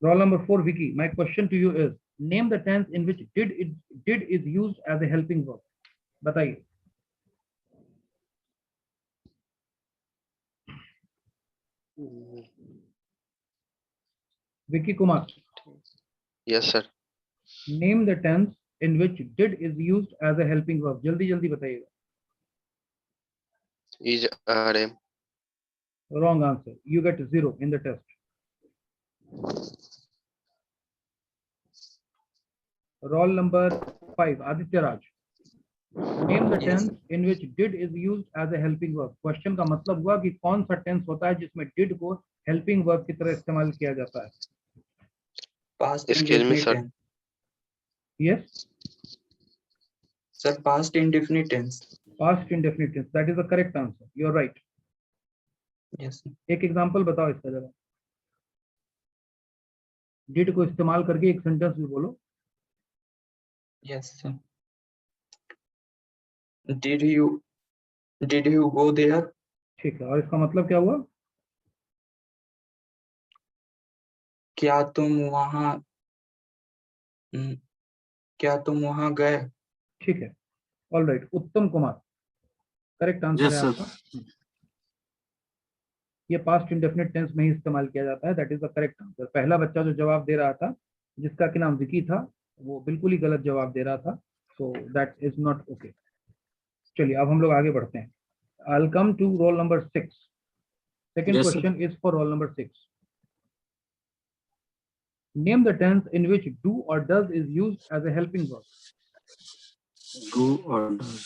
Roll number 4, Vicky. My question to you is, name the tense in which did is used as a helping verb. बताइए. Vicky Kumar. Yes sir. Name the tense in which did is used as a helping verb. जल्दी जल्दी बताइएगा. Is RM. Wrong answer. You get 0 in the test. Roll number 5, Aditya Raj. Name the tense in which did is used as a helping verb. Question का मतलब हुआ कि कौन सा tense होता है जिसमें did को helping verb की तरह इस्तेमाल किया जाता है. Past Excuse me, indefinite sir. tense. Yes, Sir, past indefinite tense. past indefinite tense. That is the correct answer. You are right. Yes. एक एग्जांपल बताओ इसका जरा. did को इस्तेमाल करके एक सेंटेंस भी बोलो. Yes, sir. Did you go there? ठीक है, और इसका मतलब क्या हुआ? क्या तुम वहां गए? ठीक है. All right. उत्तम कुमार, करेक्ट आंसर है आपका. ये पास्ट इंडेफिनिट टेंस में ही इस्तेमाल किया जाता है. That is the correct answer. पहला बच्चा जो जवाब दे रहा था, जिसका कि नाम विकी था, वो बिल्कुल ही गलत जवाब दे रहा था. So that is not okay. चलिए अब हम लोग आगे बढ़ते हैं. I will come to roll number 6. Second question is for roll number 6. Name the tense in which do और does is used as a helping verb. Do or does.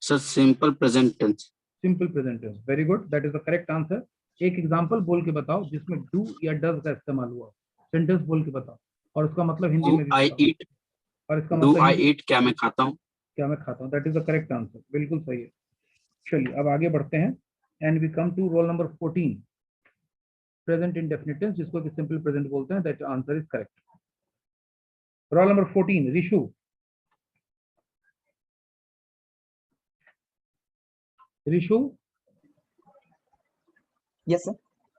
Sir, simple present tense. Simple present tense. Very good. That is the correct answer. एक example बोल के बताओ जिसमें do या does का इस्तेमाल हुआ. सेंटेंस बोल के बताओ और उसका मतलब हिंदी Do में भी I बताओ. eat? और इसका Do मतलब I हिंदी, eat? क्या मैं खाता हूँ? क्या मैं खाता हूँ. That is the correct answer. बिल्कुल सही है. चलिए अब आगे बढ़ते हैं. And we come to roll number 14. Present indefinite tense, जिसको कि सिंपल प्रेजेंट बोलते हैं. That answer is correct. Roll number 14, Rishu. Rishu, Yes, sir.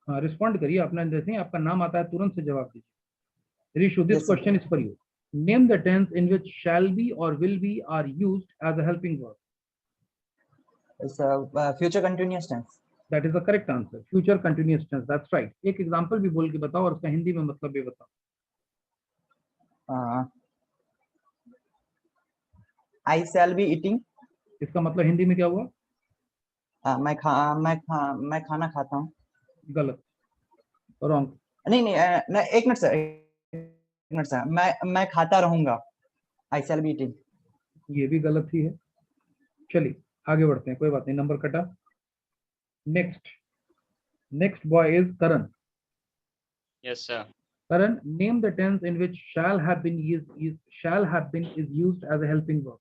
हाँ रिस्पॉन्ड करिए. अपना जैसे ही आपका नाम आता है तुरंत से जवाब दीजिए. Rishu, this Yes, sir. Question is for you. Name the tense in which shall be और will be are used as a helping verb. It's future continuous tense. That is the correct answer. Future continuous tense. That's right. एक example भी बोल के बताओ और उसका हिंदी में मतलब भी बताओ. I shall be eating. इसका मतलब हिंदी में क्या हुआ? मैं खाना खाता हूँ. गलत. रॉन्ग. नहीं, एक मिनट सर. मैं खाता रहूंगा. I shall be eating. ये भी गलत ही है. चलिए आगे बढ़ते हैं. कोई बात नहीं, नंबर कटा. Next boy is Karan. Yes, sir. Karan, name the tense in which shall have been is used as a helping verb.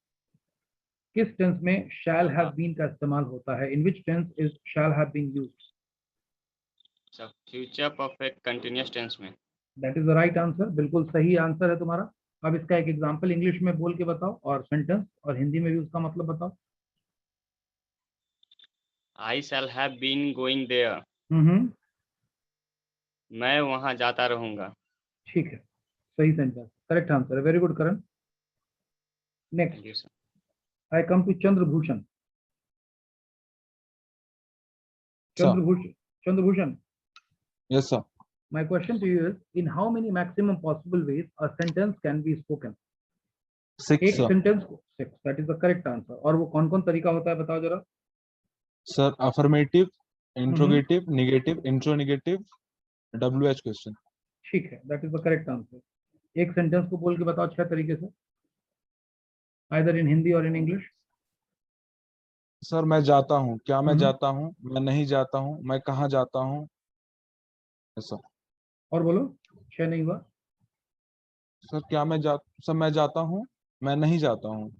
किस टेंस में shall have been का इस्तेमाल होता है? In which tense is shall have been used? So, future perfect continuous tense में. That is the right answer. बिल्कुल सही answer है तुम्हारा. अब इसका एक एग्जांपल इंग्लिश में बोल के बताओ और सेंटेंस और हिंदी में भी उसका मतलब बताओ. I shall have been going there. मैं वहां जाता रहूंगा. ठीक है, सही सेंटेंस. करेक्ट आंसर है. Very good Karan. Next Thank you, sir. I come to Chandrabhushan. Chandrbhushan. Yes, sir. My question to you is, in how many maximum possible ways a sentence can be spoken? 6, एक sir. Sentence को 6. That is the correct answer. और वो कौन कौन तरीका होता है बताओ जरा. Sir, affirmative, interrogative, negative, intro-negative, WH question. ठीक है, that is the correct answer. एक सेंटेंस को बोल के बताओ 6 तरीके से, आइदर इन हिंदी और इन इंग्लिश. सर, मैं जाता हूँ. क्या मैं हम्म. जाता हूँ? मैं नहीं जाता हूँ. मैं कहाँ जाता हूँ? Yes, sir. और बोलो. 6 नहीं हुआ. सर, सर मैं जाता हूँ. मैं नहीं जाता हूँ.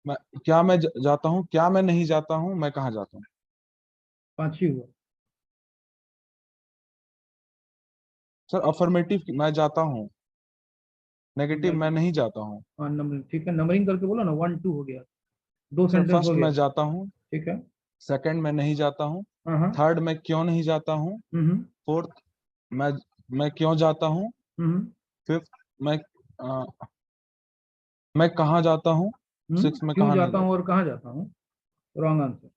मैं जाता हूँ. क्या मैं नहीं जाता हूँ? मैं कहाँ जाता हूँ? 5 ही हुआ. सर, अफर्मेटिव मैं जाता हूँ. नेगेटिव मैं नहीं जाता हूँ. हाँ नंबर. ठीक है, नंबरिंग करके बोलो ना. 1 2 हो गया. 2 सर, सेंटेंस हो फर्स्ट गया. मैं जाता हूँ. ठीक है. सेकंड मैं नहीं जाता हूँ. हाँ. थर्ड मैं क्यों नहीं जाता हूँ. फोर्थ मैं मैं क्यों जाता हूँ। हम्म फिफ्थ, मैं कहाँ जाता हूँ। सिक्स, मैं क्यों कहाँ नहीं जाता हूँ और कहाँ जाता हूँ, रॉन्ग आंसर।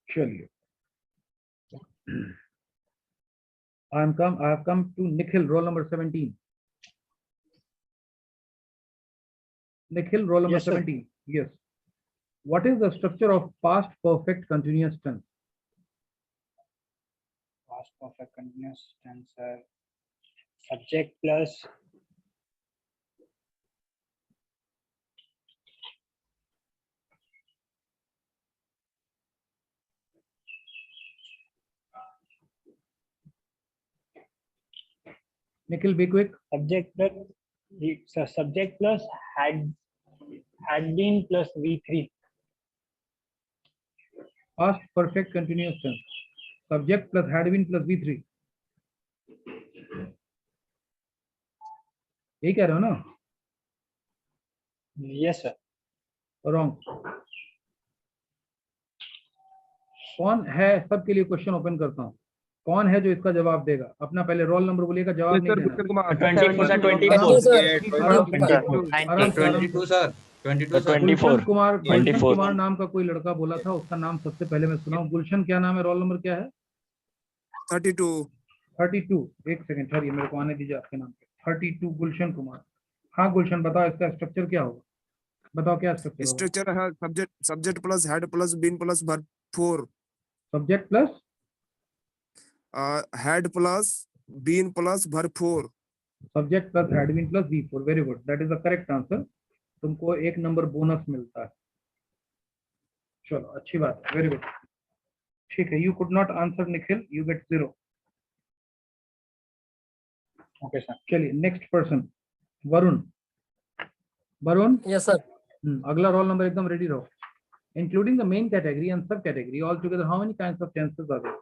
चलिए, I have come to Nikhil, roll number 17. Nikhil, roll number Yes, sir. 17. Yes. What is the structure of past perfect continuous tense? Past perfect continuous tense, subject plus Nikhil, be quick. subject plus subject plus had been plus V3. Past perfect continuous tense. Subject plus had been plus V3. यही कह रहे हो ना? Yes, sir. Wrong. कौन है, सबके लिए question open करता हूँ, कौन है जो इसका जवाब देगा? अपना पहले रोल नंबर बोलिएगा, जवाब नहीं देना। 24, sir, 24. आराम से, Sir, आराम से, आराम से। सर 22 गुलशन कुमार नाम का कोई लड़का बोला था, उसका नाम सबसे पहले मैं सुनाऊं। गुलशन क्या नाम है, रोल नंबर क्या है? 32। एक सेकंड ठहरिए, मेरे को आने दीजिए आपके नाम पे। 32 गुलशन कुमार। हाँ गुलशन, बताओ इसका स्ट्रक्चर क्या होगा, बताओ क्या स्ट्रक्चर होगा? स्ट्रक्चर है subject plus had plus been plus verb 4, subject plus had plus been plus verb 4। Subject plus एडमिन plus V4। Very good, that is the correct answer. तुमको 1 नंबर बोनस मिलता है। चलो, अच्छी बात है, वेरी गुड। ठीक है, you could not answer Nikhil, you get 0। Okay, sir. चलिए, next person Varun. Varun, yes, sir. अगला रोल नंबर एकदम रेडी रहो। Including the main category and sub category all together how many kinds of tenses are there?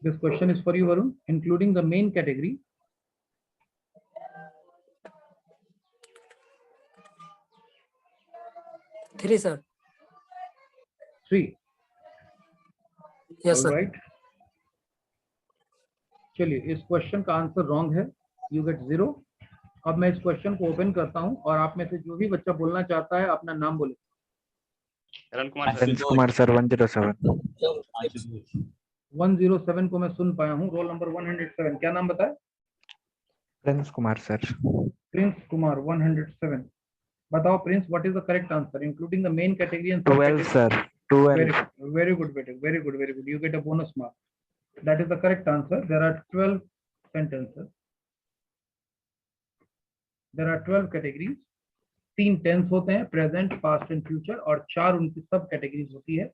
This question is for you, Varun. Including the main category, 3, sir. 3. Yes, sir. Right. चलिए, इस question का answer wrong है, you get 0। अब मैं इस question को open करता हूं और आप में से जो भी बच्चा बोलना चाहता है अपना नाम बोले। करण कुमार सर। कुमार सर 107। 107 को मैं सुन पाया हूं। रोल नंबर 107, क्या नाम बताया? प्रिंस कुमार सर। प्रिंस कुमार 107। बताओ Prince, what is the correct answer including the main category and 12 sir 12। Very good बेटे, very good, very good, you get a bonus mark. That is the correct answer. There are 12 sentences. There are 12 categories. 3 tense होते हैं, present, past and future, और 4 उनकी सब categories होती है,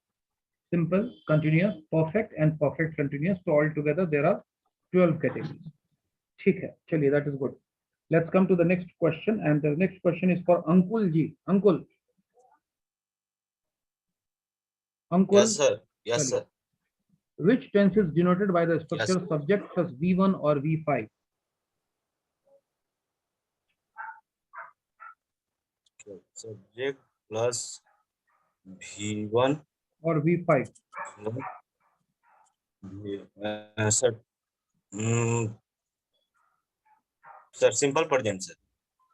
simple, continuous, perfect and perfect continuous. तो all together there are 12 categories. ठीक है, चलिए, that is good. Let's come to the next question and the next question is for Ankul ji. Ankul, Ankul, Yes, sir. Yes, sir. which tense is denoted by the structure Yes. subject plus V1 or V5? Subject plus V1 or V5? sir. Sir, simple present, sir.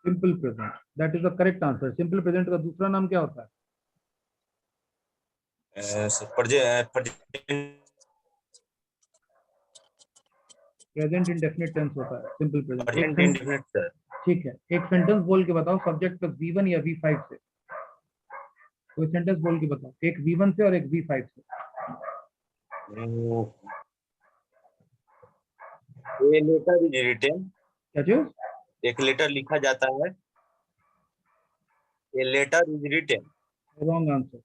Simple present, that is the correct answer. Simple present का दूसरा नाम क्या होता है? Sir, present present indefinite tense होता है simple present. indefinite, sir. ठीक है, एक सेंटेंस बोल के बताओ सब्जेक्ट प्लस V1 या V5 से। कोई सेंटेंस बोल के बताओ, एक V1 से और एक V5 से। A letter is written. क्या चीज? एक लेटर लिखा जाता है। A letter is written. Wrong answer.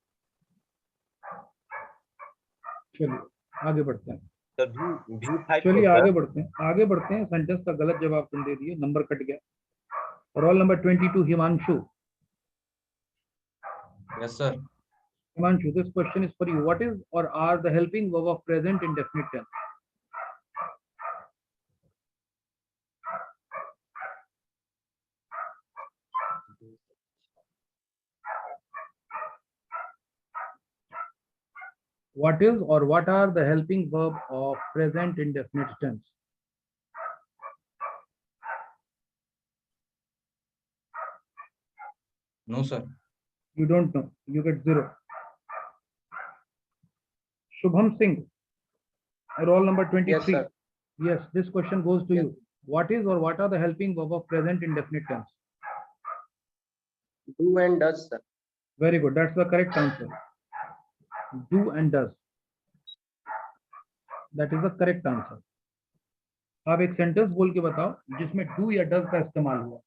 चलिए आगे बढ़ते हैं। तो V5 चलिए होता है। आगे बढ़ते हैं, आगे बढ़ते हैं। सेंटेंस का गलत जवाब तुम दे दिए, नंबर कट गया। Roll number 22 Himanshu. Yes sir. Himanshu, this question is for you. What is or are the helping verb of present indefinite tense? What is or what are the helping verb of present indefinite tense? No, sir. You don't know. You get 0. Shubham Singh, roll number 23. Yes, sir. Yes, this question goes to you. What is or what are the helping verb of present indefinite tense? Do and does, sir. Very good. That's the correct answer. Do and does. That is the correct answer. अब एक sentence बोल के बताओ जिसमें do या does का इस्तेमाल हुआ.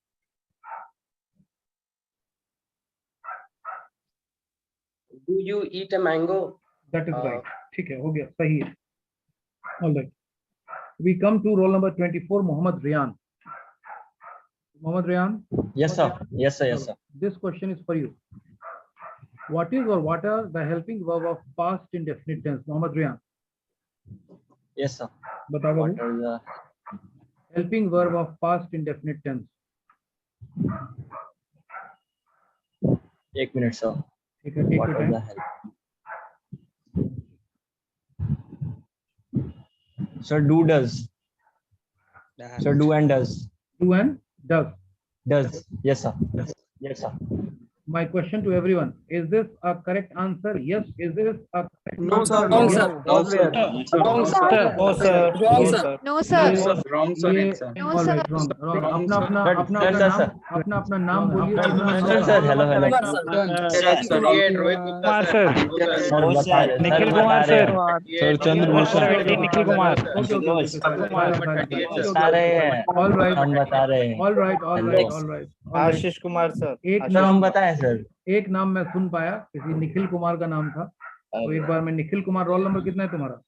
Do you eat a mango? That is right. ठीक है, हो गया, सही है. All right. We come to roll number 24, Mohammad Riyan. Mohammad Riyan. Yes, sir. Yes, sir. Yes, sir. This question is for you. What is or what are the helping verb of past indefinite tense? Mohammad Riyan. Yes, sir. बताओ What Babu. are the Helping verb of past indefinite tense. 1 minute, sir. ठीक है, take What your are time. the help? Sir, do does. Sir, do and does. Do and does. Does. Yes, sir. Yes, sir. My question to everyone: is this a correct answer? Yes. Is this a correct No, answer? sir. Yes. No, sir. No, sir. No, sir. Wrong, sir. ये Answer. all right, wrong. अपना अपना Sir, अपना sir, अपना sir, नाम अपना अपना नाम बोलिए. Sir, sir, hello, hello. Kumar sir. Sir, बता रहे, निखिल sir, कुमार बता रहे सर. हैं. Sir Chandrabhushan. Nikhil Kumar. Okay, okay, okay, okay. बता रहे हैं. All right, हम बता रहे हैं. all right, all right, all right. Ashish Kumar sir. एक सर, हम नाम बताएं, सर. एक नाम मैं सुन पाया, किसी निखिल कुमार का नाम था. तो एक बार मैं निखिल कुमार, रोल नंबर कितना है तुम्हारा?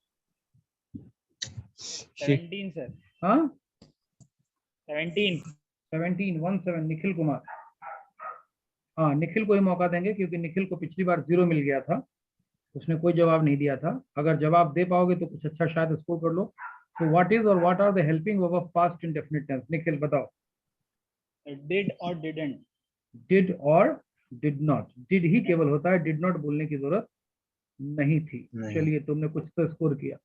17, sir. हाँ, 17. 17 निखिल कुमार. हाँ, निखिल को ही मौका देंगे क्योंकि निखिल को पिछली बार 0 मिल गया था. उसने कोई जवाब नहीं दिया था. अगर जवाब दे पाओगे तो कुछ अच्छा शायद स्कोर कर लो. तो व्हाट इज और what are the helping verb of past indefinite tense? Nikhil बताओ. Did or didn't. डिड और डिड नॉट. डिड ही केवल होता है, डिड नॉट बोलने की जरूरत नहीं थी. चलिए, तुमने कुछ तो स्कोर किया.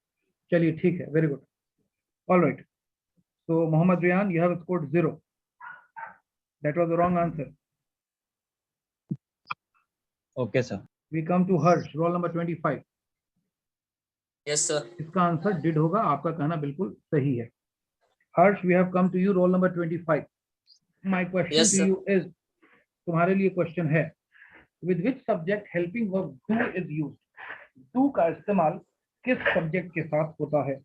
चलिए, ठीक है, very good. All right. So Mohammad Riyan, you have scored 0. That was the wrong answer. Okay, sir. We come to Harsh, roll number 25. Yes, sir. इसका आंसर did होगा. आपका कहना बिल्कुल सही है. Harsh, we have come to you, roll number 25. My question Yes, to sir. you is, तुम्हारे लिए question है, with which subject helping verb do is used? Do का इस्तेमाल किस सब्जेक्ट के साथ होता है?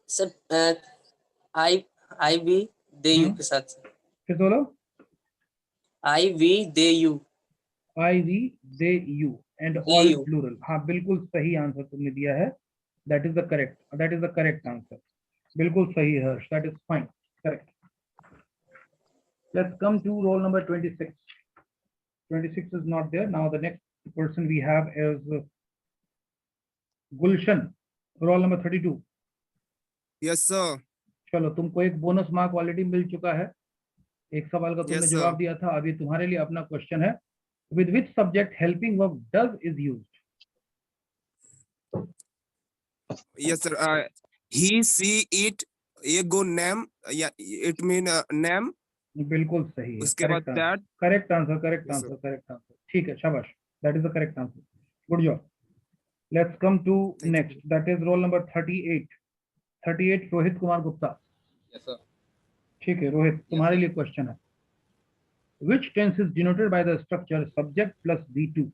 Sir, I, we, they, you के साथ. फिर बोलो. I, we, they, you. I, we, they, you and They, all you. plural. हाँ, बिल्कुल सही आंसर तुमने दिया है. That is the correct answer. बिल्कुल सही है हर्ष. That is fine. Correct. Let's come to roll number 26. 26 is not there. Now the next person we have is Gulshan, roll number 32. Yes, sir. चलो, तुमको एक बोनस मार्क ऑलरेडी मिल चुका है. एक सवाल का तुमने Yes, sir. जवाब दिया था. अभी तुम्हारे लिए अपना क्वेश्चन है. With which subject helping verb does is used? Yes, sir. He, she, it, ये go name. Yeah, it mean name. बिल्कुल सही है. उसके बाद that. Correct answer. Yes, sir. ठीक है, शाबाश. That is the correct answer. Good job. Let's come to Thank you. next. That is roll number 38. 38 Rohit Kumar Gupta. Yes, sir. ठीक है रोहित, तुम्हारे लिए क्वेश्चन है. Which tense is denoted by the structure subject plus V2?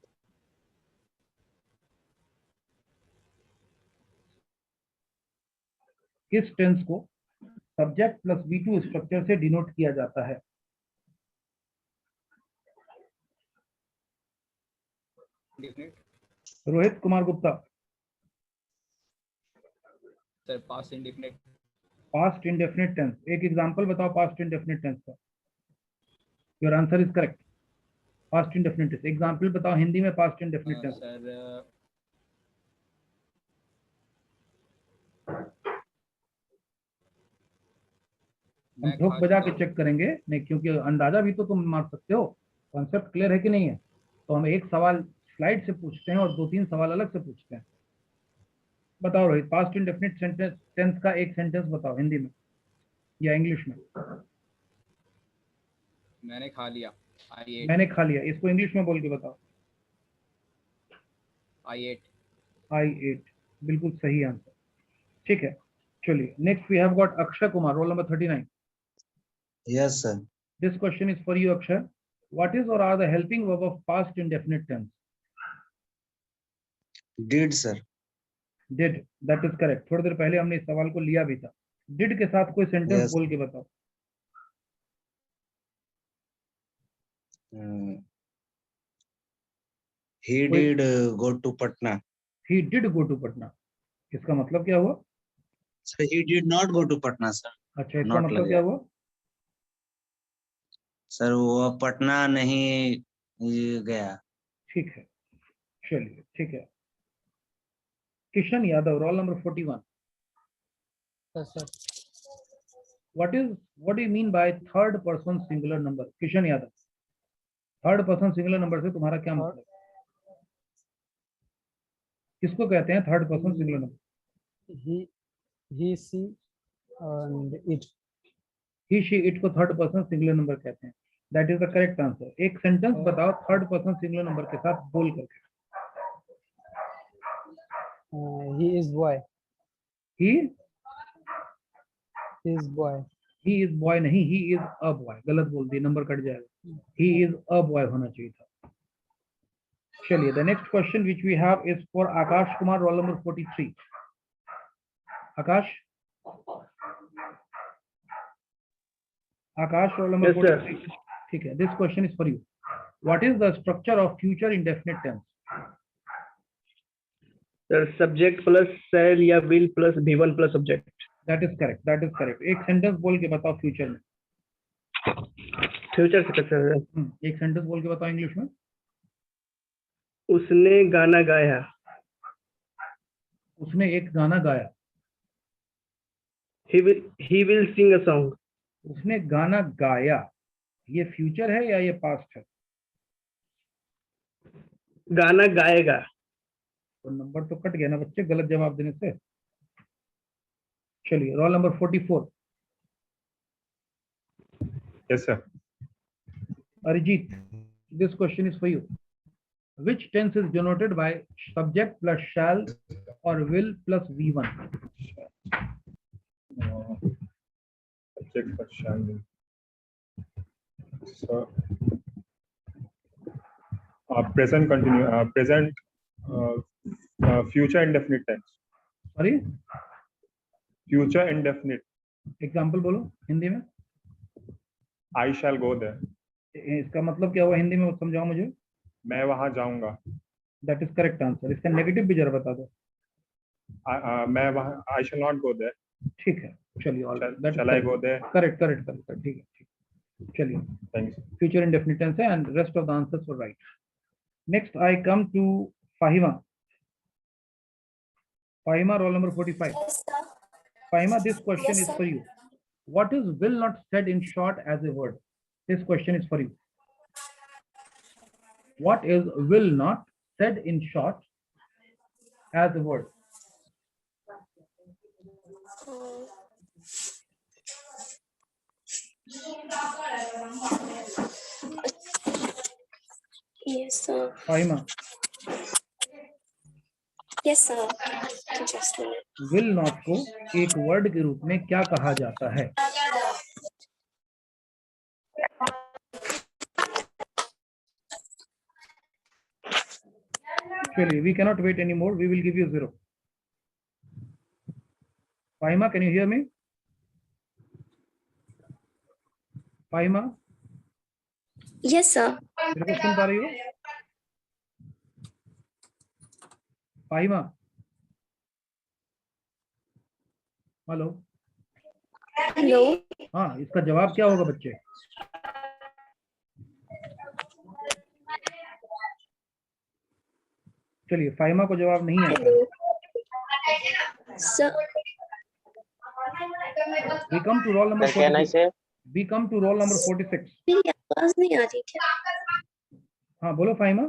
किस tense को subject plus V2 structure से denote किया जाता है? Rohit Kumar Gupta. Sir, past indefinite. Past indefinite tense. एक एग्जांपल बताओ पास्ट इंडेफिनिट टेंस का. Your answer is correct. Past indefinite tense example बताओ हिंदी में पास्ट इंडेफिनिट टेंस. Sir, हम ठोक बजा के चेक करेंगे नहीं, क्योंकि अंदाजा भी तो तुम मार सकते हो. कॉन्सेप्ट क्लियर है कि नहीं है? तो हम एक सवाल स्लाइड से पूछते हैं और 2-3 सवाल अलग से पूछते हैं। बताओ रोहित, पास्ट इंडेफिनिट टेंस का एक सेंटेंस बताओ हिंदी में या इंग्लिश में। मैंने खा लिया। I ate. मैंने खा लिया, इसको इंग्लिश में बोल के बताओ। I ate. I ate, बिल्कुल सही आंसर। ठीक है, चलिए next we have got Akshay Kumar, roll number 39। Yes sir. This question is for you, Akshay. What is or are the helping verb of past indefinite tense? Did sir. Did, that is correct. थोड़ी देर पहले हमने इस सवाल को लिया भी था। Did के साथ कोई सेंटेंस Yes. बोल के बताओ। He did go to Patna. He did go to Patna. इसका मतलब क्या हुआ? Sir he did not go to Patna sir. अच्छा, इसका Not मतलब लगेगा। क्या हुआ? सर वो पटना नहीं गया। ठीक है, चलिए ठीक है। Kishan Yadav, roll number 41। Yes, sir. What do you mean by third person singular number? Kishan Yadav, third person singular number से तुम्हारा क्या मतलब? किसको कहते हैं third person singular number? He, she, and it. He, she, it को थर्ड पर्सन सिंगुलर नंबर कहते हैं। That is the correct answer. एक सेंटेंस बताओ थर्ड पर्सन सिंगुलर नंबर के साथ बोल करके। He is boy. He He is boy. Is boy नहीं, ही इज अ बॉय। गलत बोल दिए, नंबर कट जाएगा। ही इज अ बॉय होना चाहिए था। चलिए the next question which we have is for Akash Kumar, roll number 43। Akash, Akash roll number 43। ठीक है, this question is for you. What is the structure of future indefinite tense? Sir subject plus shall या will plus V1 plus subject. That is correct, that is correct. एक sentence बोल के बताओ future में। Future से sir एक sentence बोल के बताओ इंग्लिश में। उसने गाना गाया। उसने एक गाना गाया। He will sing a song. उसने गाना गाया, ये फ्यूचर है या ये पास्ट है? गाना गाएगा। तो नंबर तो कट गया ना बच्चे, गलत जवाब देने से। चलिए roll number 44। Yes sir. Arijit, this question is for you. Which tense is denoted by subject plus shall or will plus V1? Subject plus shall will. So, present continue. Present future indefinite tense. Sorry, Future indefinite. Example बोलो हिंदी में। I shall go there. इसका मतलब क्या हुआ हिंदी में, समझाओ मुझे। मैं वहां जाऊंगा। That is correct answer. इसका नेगेटिव भी जरा बता दो। मैं वहां I shall not go there. ठीक है, चलिए all Shall I go there? Correct correct correct, ठीक है ठीक। चलिए Thanks. फ्यूचर इंडेफिनिट टेंस है and rest of the answers were right. Next I come to Fahima. Fahima roll number 45। Fahima, this question is for you. What is will not said in short as a word? This question is for you. What is will not said in short as a word? Yes, sir. Faima, Yes, sir. Just a minute. will not को एक word के रूप में क्या कहा जाता है? Actually, we cannot wait anymore. We will give you 0. Faima, can you hear me? Faima, Yes, sir. मेरे को सुन पा रही हो? फाहिमा, हेलो। Hello. हाँ, इसका जवाब क्या होगा बच्चे? चलिए, फाहिमा को जवाब नहीं आता। Hello. Sir. We come to roll number 46. We come to roll number 46. मेरी आवाज नहीं आ रही क्या? हाँ बोलो फाहिमा।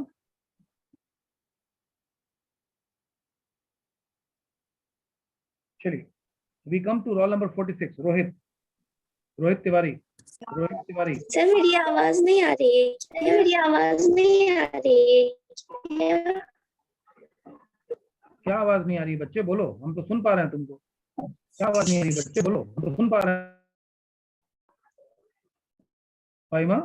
चलिए, we come to roll number 46, Rohit Tiwari. Sir मेरी आवाज नहीं आ रही है, मेरी आवाज नहीं आ रही है। क्या आवाज नहीं आ रही बच्चे, बोलो, हम तो सुन पा रहे हैं तुमको। क्या आवाज नहीं आ रही बच्चे, बोलो, हम तो सुन पा रहे हैं। फाइमा,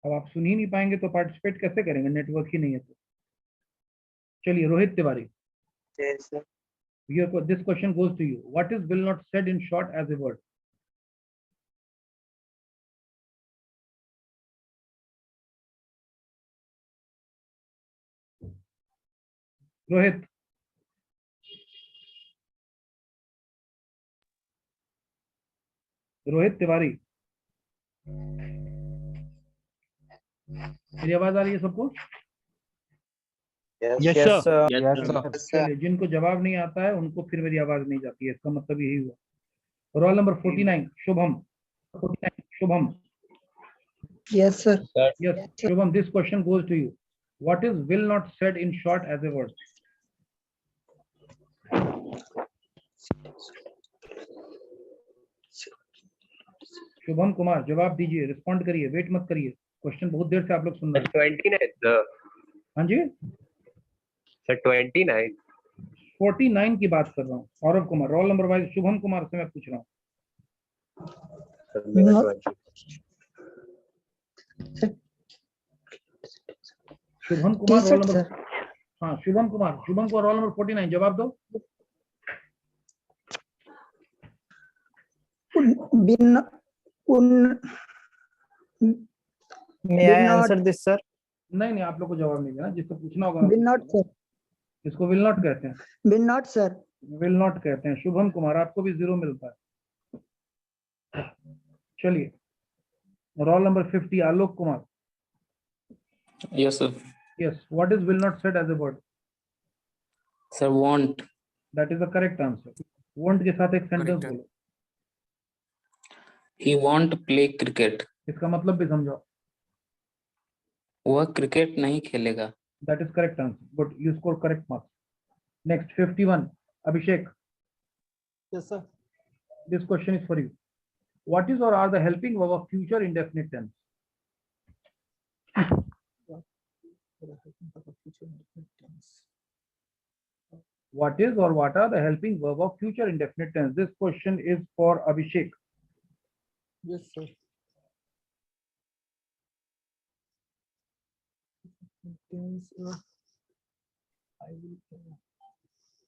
अब आप सुन ही नहीं पाएंगे तो पार्टिसिपेट कैसे करेंगे, नेटवर्क ही नहीं है तो। चलिए, Rohit Tiwari, this question goes to you. What is will not said in short as a word? Rohit, Tiwari, मेरी आवाज आ रही है सबको? Yes, sir. Yes, sir. चलिए, जिनको जवाब नहीं आता है उनको फिर मेरी आवाज नहीं जाती है, इसका मतलब यही हुआ। Roll number 49, Shubham. Yes, sir. Yes, Shubham, this question goes to you. What is will not said in short as a word? Shubham Kumar, जवाब दीजिए, रिस्पॉन्ड करिए, वेट मत करिए। क्वेश्चन बहुत देर से आप लोग सुन रहे हैं। 29, हाँ जी, sir. 29. 49 की बात कर रहा हूँ। Saurabh Kumar, roll number wise Shubham Kumar से मैं पूछ रहा हूँ। शुभम कुमार, रोल नंबर, हाँ शुभम कुमार, शुभम को रोल नंबर 49, जवाब दो। May I answer this, sir? नहीं, आप लोग को जवाब नहीं देना, जिसको पूछना होगा। Will not, sir. इसको विल नॉट कहते हैं। Will not, sir. Will not कहते हैं। शुभम कुमार, आपको भी 0 मिलता है। चलिए, roll number 50, Alok Kumar. Yes, sir. Yes, what is will not said as a word? Sir, want. That is the correct answer. Want के साथ एक सेंटेंस Correct. बोलो, He want to play cricket. इसका मतलब भी समझाओ। वह क्रिकेट नहीं खेलेगा। That is correct answer. Good, you score correct marks. Next, 51, Abhishek. Yes, sir. This question is for you. What is or are the helping verb of future indefinite tense? What is or what are the helping verb of future indefinite tense? This question is for Abhishek. Yes, sir.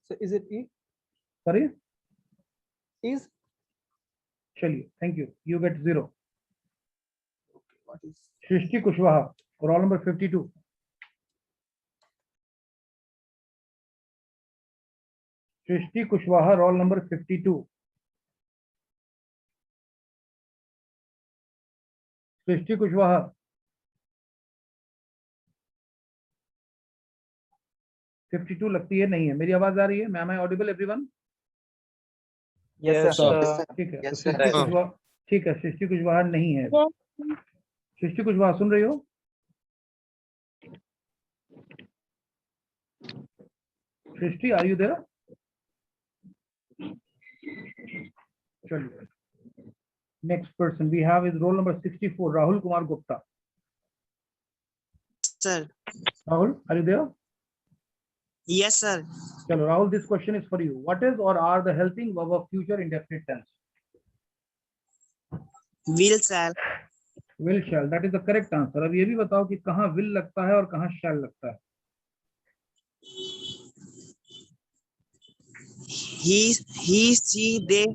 So is it E? Sorry? Is? चलिए, thank you. You get 0. What is? Shrishti Kushwaha, roll number 52. Shrishti Kushwaha, roll number 52. Shrishti Kushwaha. 52 लगती है, नहीं है। मेरी आवाज आ रही है? Am I audible everyone? Yes, sir. ठीक है, Yes, तो sir. सृष्टि कुशवाहा, ठीक है, सृष्टि कुशवाहा नहीं है। सृष्टि कुशवाहा सुन रही हो? Srishti, are you there? चलिए, next person we have is roll number 64, Rahul Kumar Gupta. Sir. Rahul, are you there? Yes, sir. चलो Rahul, this question is for you. What is और are the helping verb of future indefinite tense? Will, shall. Will shall, that is the correct answer. अब ये भी बताओ कि कहाँ will लगता है और कहाँ शैल लगता है? He, she, they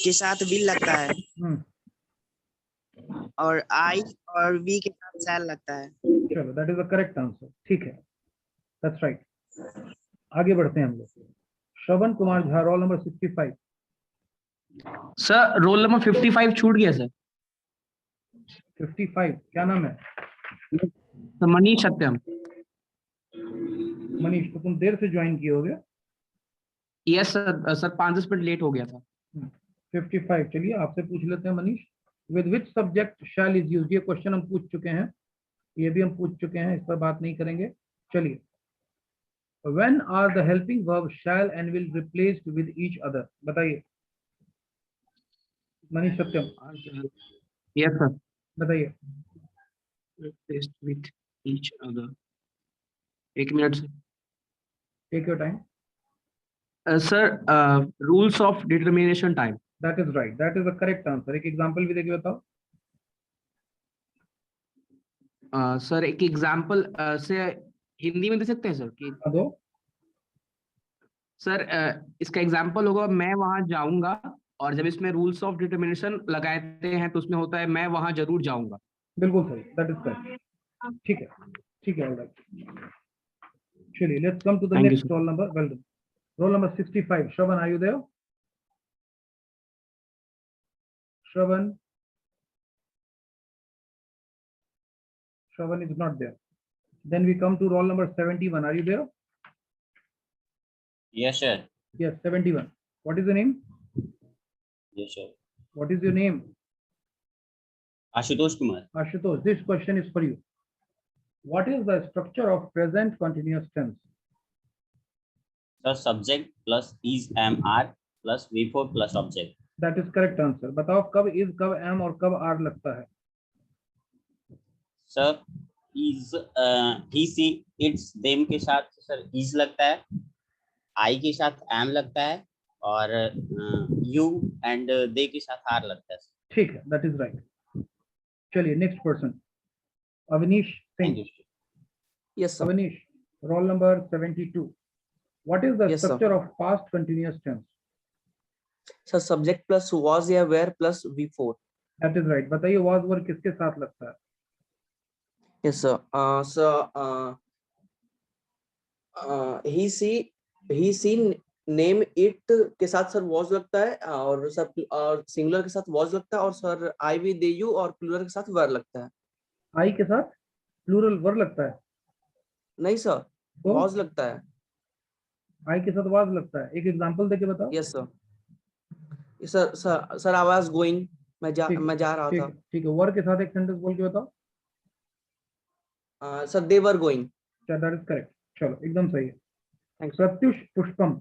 के साथ will लगता है और I और we के साथ shall लगता है। चलो, that is the correct answer. ठीक है, दैट्स राइट। आगे बढ़ते हैं हम लोग। Shravan Kumar Jha, roll number 65। Sir roll number 55 छूट गया सर। 55, क्या नाम है? तो मनीष सत्यम। मनीष, तो तुम देर से ज्वाइन किए होगे। यस सर, 5-10 मिनट लेट हो गया था। 55, चलिए आपसे पूछ लेते हैं Manish, with which subject shall is used, ये क्वेश्चन हम पूछ चुके हैं, ये भी हम पूछ चुके हैं, इस पर बात नहीं करेंगे। चलिए, when are the helping verb shall and will replaced with each other, बताइए मनीष सत्यम, यस सर, बताइए। replaced with each other. एक minute sir. Take your time. Sir, rules of determination time. That is right, that is the correct answer. एक example भी देके बताओ। Sir एक example से हिंदी में दे सकते हैं सर कि दो। सर इसका एग्जांपल होगा मैं वहां जाऊंगा, और जब इसमें रूल्स ऑफ डिटर्मिनेशन लगाते हैं तो उसमें होता है मैं वहां जरूर जाऊंगा। बिल्कुल सही, दैट इज करेक्ट। ठीक है, ठीक है, ऑलराइट। चलिए, let's come to the Thank you, next sir. Roll number. Well done. Roll number 65, Shravan, are you there? Shravan, Shravan is not there. Then we come to roll number 71. Are you there? Yes, sir. Yes, 71. What is your name? Yes, sir. What is your name? Ashutosh Kumar. Ashutosh, this question is for you. What is the structure of present continuous tense? Sir, subject plus is, am, are plus V4 plus object. That is correct answer. बताओ कब is, कब am और कब are लगता है? Sir is, he, she, its, them के साथ sir is लगता है, I के साथ am लगता है, और you and they के साथ are लगता है। ठीक है, that is right. चलिए, next person. Avnish Singh. Thank you. Yes, sir. Avnish, roll number 72. What is the Yes, sir. structure of past continuous tense? Sir, subject plus was या were plus V4. That is right. बताइए was were किसके साथ लगता है? Yes, sir. He see name it के साथ sir was लगता है, और सर और सिंगुलर के साथ was लगता है, और sir I we they you और प्लूरल के साथ were लगता है। I के साथ प्लूरल वर लगता है? नहीं सर, तो was लगता है। I के साथ was लगता है। एक एग्जांपल देके बताओ। Yes, sir. Sir I was going, मैं जा रहा था। ठीक है, वर के साथ एक सेंटेंस बोल के बताओ। Sir they were going. That is correct. चलो, एकदम सही है। Thanks. प्रत्युष पुष्पम,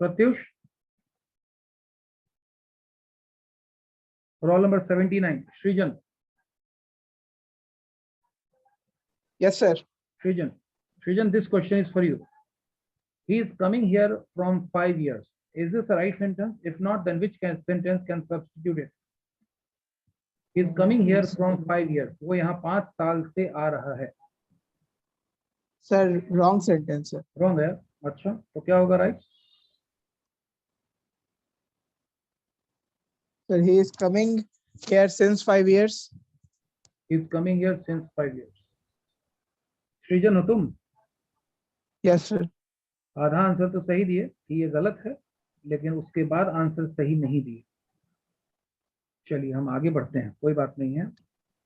प्रत्युष, रोल नंबर 79, सृजन। Yes sir. सृजन, सृजन, this question is for you. He is coming here from 5 years. Is this the right sentence? If not, then which sentence can substitute it? He is coming here from 5 years. वो यहाँ 5 साल से आ रहा है। Sir wrong sentence है। Wrong है? अच्छा, तो क्या होगा right? Sir he is coming here since 5 years. He is coming here since 5 years. सृजन हो तुम? Yes sir. आधा आंसर तो सही दिए कि ये गलत है, लेकिन उसके बाद आंसर सही नहीं दिए। चलिए, हम आगे बढ़ते हैं, कोई बात नहीं है।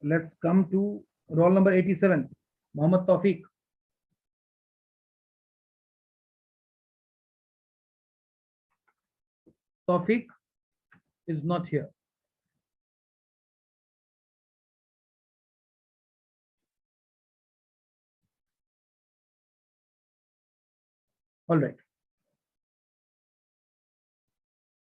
Let's come to roll number 87, Mohammad Taufiq. Taufiq is not here. All right.